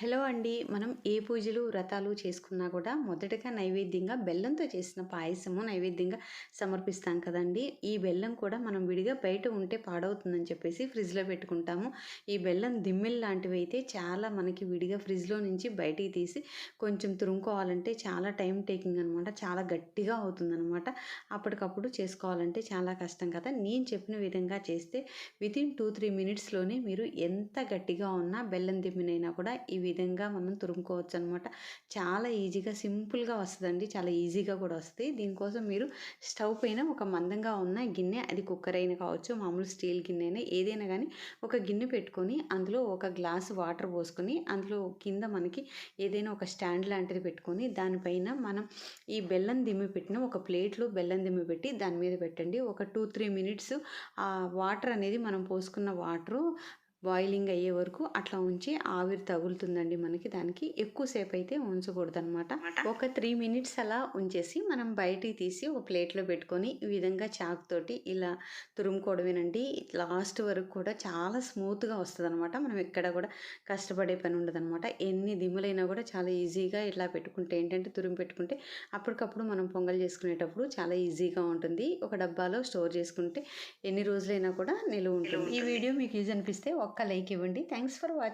Hello అండి. మనం ఏ పూజలు, వ్రతాలు చేసుకున్నా కూడా మొదటగా నైవేద్యంగా బెల్లంతో చేసిన పాయసము నైవేద్యంగా సమర్పిస్తాం కదండీ! ఈ బెల్లం కూడా మనం విడిగా బయట ఉంటే పాడవుతుందని చెప్పేసి ఫ్రిడ్జ్‌లో పెట్టుకుంటాము. ఈ బెల్లం దిమ్మెలు లాంటివైతే చాలా మనకి విడిగా ఫ్రిడ్జ్‌లో నుంచి బయటికి తీసి కొంచెం తురుముకోవాలంటే చాలా టైమ్ టేకింగ్ అనమాట. చాలా గట్టిగా అవుతుందనమాట. అప్పటికప్పుడు చేసుకోవాలంటే చాలా కష్టం కదా! నేను చెప్పిన విధంగా చేస్తే వితిన్ 2, 3 మినిట్స్‌లోనే మీరు ఎంత గట్టిగా ఉన్న బెల్లం దిమ్మెనైనా కూడా ఈ విధంగా మనం తురుముకోవచ్చనమాట. చాలా ఈజీగా సింపుల్‌గా వస్తదండి. చాలా ఈజీగా కూడా వస్తది. దీనికోసం మీరు స్టవ్ పైన ఒక మందంగా ఉన్న గిన్నె, అది కుక్కర్ అయినా కావచ్చు, మామూలు స్టీల్ గిన్నె అయినా ఏదైనా గానీ ఒక గిన్నె పెట్టుకొని అందులో ఒక గ్లాస్ వాటర్ పోసుకొని అందులో కింద మనకి ఏదైనా ఒక స్టాండ్ లాంటిది పెట్టుకొని దానిపైన మనం ఈ బెల్లం దిమ్మె పెట్టిన ఒక ప్లేట్‌లో బెల్లం దిమ్మె పెట్టి దాని మీద పెట్టండి. ఒక 2, 3 మినిట్స్ ఆ వాటర్ అనేది మనం పోసుకున్న వాటరు బాయిలింగ్ అయ్యే వరకు అట్లా ఉంచి ఆవిరి తగులుతుందండి మనకి. దానికి ఎక్కువ సేపు అయితే ఉంచకూడదనమాట. ఒక 3 మినిట్స్ అలా ఉంచేసి మనం బయటికి తీసి ఒక ప్లేట్‌లో పెట్టుకొని ఈ విధంగా చాకుతోటి ఇలా తురుముకోవడమేనండి. లాస్ట్ వరకు కూడా చాలా స్మూత్‌గా వస్తదనమాట. మనం ఎక్కడ కూడా కష్టపడే పని ఉండదనమాట. ఎన్ని దిమ్ములైనా కూడా చాలా ఈజీగా ఇట్లా పెట్టుకుంటే ఏంటంటే తురిమి పెట్టుకుంటే అప్పటికప్పుడు మనం పొంగల్ చేసుకునేటప్పుడు చాలా ఈజీగా ఉంటుంది. ఒక డబ్బాలో స్టోర్ చేసుకుంటే ఎన్ని రోజులైనా కూడా నిలువ ఉంటుంది. ఈ వీడియో మీకు యూజ్ అనిపిస్తే ఒక్క లైక్ ఇవ్వండి. Thanks for watching.